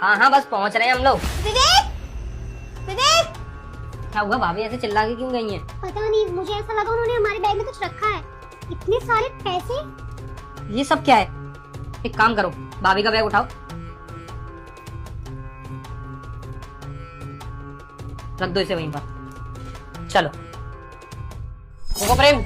हाँ हाँ बस पहुँच रहे हैं हम लोग। विवेक, विवेक। क्या हुआ भाभी, ऐसे चिल्ला के क्यों गई हैं? पता नहीं, मुझे ऐसा लगा उन्होंने हमारे बैग में कुछ रखा है। इतने सारे पैसे। ये सब क्या है? एक काम करो, भाभी का बैग उठाओ, रख दो इसे वहीं पर। चलो। रुको प्रेम,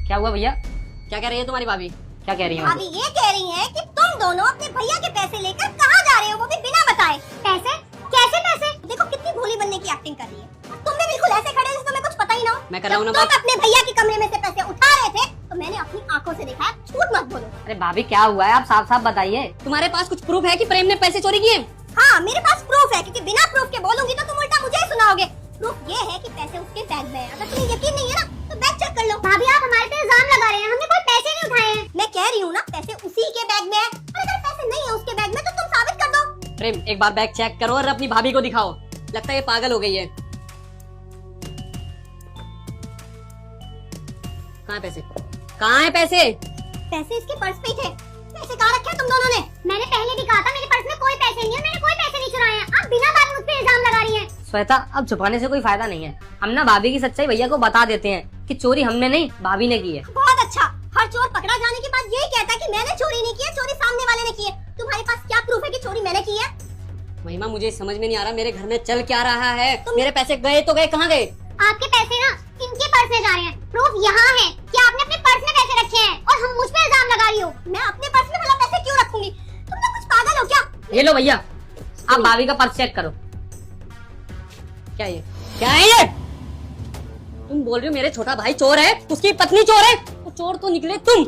क्या हुआ भैया? क्या कह रही है तुम्हारी भाभी? क्या कह रही है? भाभी ये कह रही हैं कि तुम दोनों अपने भैया के पैसे लेकर कहाँ जा रहे हो, वो भी बिना बताए। पैसे? कैसे पैसे? देखो कितनी भोली बनने की एक्टिंग कर रही है। तुम भी बिल्कुल ऐसे खड़े हो जैसे तुम्हें कुछ पता ही ना हो। मैं कर रहा हूँ ना तुम अपने भैया के कमरे में से पैसे उठा रहे थे तो मैंने अपनी आंखों से देखा है। झूठ मत बोलो। अरे भाभी क्या हुआ है, आप साफ साफ बताइए। तुम्हारे पास कुछ प्रूफ है कि प्रेम ने पैसे चोरी किए? हाँ मेरे पास प्रूफ है, क्योंकि बिना प्रूफ के बोलूंगी तो तुम उल्टा मुझे ही सुनाओगे। प्रूफ ये है कि पैसे उसके बैग में है। अगर तुम्हें यकीन नहीं है ना तो बैग चेक कर लो। भाभी आप हमारे पे इल्जाम लगा रहे हैं, हमने कोई पैसे नहीं उठाए हैं। मैं कह रही हूँ ना, पैसे उसी के बैग में है। और अगर पैसे नहीं है उसके बैग में तो तुम साबित कर दो। प्रेम एक बार बैग चेक करो और अपनी भाभी को दिखाओ। लगता है ये पागल हो गई है। कहाँ है पैसे? कहाँ है पैसे? पैसे इसके पर्स पे ही थे। पैसे कहाँ रखे हैं तुम दोनों ने? मैंने पहले भी कहा था मेरे पर्स में कोई पैसे नहीं है, मैंने कोई पैसे नहीं चुराए हैं। आप बिना बात मुझ पे इल्जाम लगा रही हैं। श्वेता अब छुपाने से कोई फायदा नहीं है। हम ना भाभी की सच्चाई भैया को बता देते हैं कि चोरी हमने नहीं भाभी ने की है। बहुत अच्छा, हर चोर पकड़ा जाने के बाद यही कहता है कि मैंने चोरी नहीं की है, चोरी सामने वाले ने की है। तुम्हारे पास क्या प्रूफ है कि चोरी मैंने की है? महिमा मुझे समझ में नहीं आ रहा मेरे घर में चल क्या रहा है। मेरे पैसे गए तो गए, कहाँ गए? आपके पैसे ना इनके पर्स में जा रहे हैं। प्रूफ यहाँ है कि आपने अपने पर्स में पैसे रखे हैं और हम मुझ पे इल्जाम लगा रही हो। मैं अपने पर्स में भला पैसे क्यों रखूंगी? तुम लोग कुछ पागल हो क्या? ये लो भैया, आप भाभी का पर्स चेक करो। क्या ये? क्या है ये? तुम बोल रही हो मेरे छोटा भाई चोर है, उसकी पत्नी चोर है, तो चोर तो निकले तुम।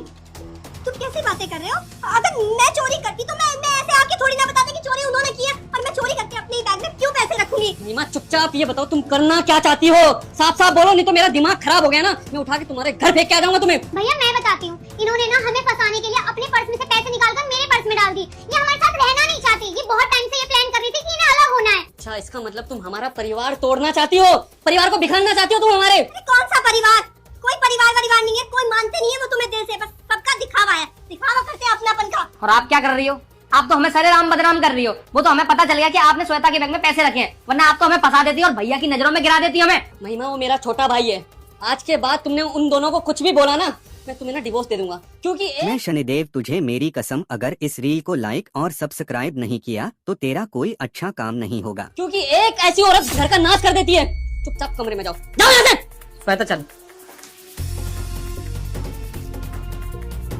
तुम कैसी बातें कर रहे हो? अगर मैं चोरी करती तो मैं ऐसे आके थोड़ी ना बताती कि चोरी उन्होंने की है। और मैं चोरी करके अपने बैग में क्यों पैसे रखूंगी? महिमा चुपचाप ये बताओ तुम करना क्या चाहती हो? साफ साफ बोलो, नहीं तो मेरा दिमाग खराब हो गया ना, मैं उठा के तुम्हारे घर फेंक के आ जाऊंगा तुम्हें। भैया मैं बताती हूँ, इन्होंने ना हमें फंसाने के लिए अपने पर्स में से पैसे निकालकर मेरे पर्स में डाल दी। ये हमारे साथ रहना नहीं चाहती। ये बहुत टाइम से ये प्लान कर रही थी कि इन्हें अलग होना है। अच्छा इसका मतलब तुम हमारा परिवार तोड़ना चाहती हो, परिवार को बिखरना चाहती हो तुम हमारे। कौन सा परिवार? कोई परिवार नहीं है, कोई मानते नहीं है वो तुम्हें दिल से। बस सबका दिखावा है, दिखावा करते हैं अपनापन का। और आप क्या कर रही हो? आप तो हमें सारे राम बदनाम कर रही हो। वो तो हमें पता चल गया कि आपने श्वेता के बैग में पैसे रखे हैं, वरना आप तो हमें फंसा देती और भैया की नजरों में गिरा देती हमें। महिमा वो मेरा छोटा भाई है। आज के बाद तुमने उन दोनों को कुछ भी बोला ना, मैं तुम्हें ना डिवोर्स दे दूंगा। क्योंकि मैं शनिदेव तुझे मेरी कसम, अगर इस रील को लाइक और सब्सक्राइब नहीं किया तो तेरा कोई अच्छा काम नहीं होगा। क्योंकि एक ऐसी औरत घर का नाश कर देती है। चुपचाप कमरे में जाओ, जाओ यहाँ से। श्वेता चल।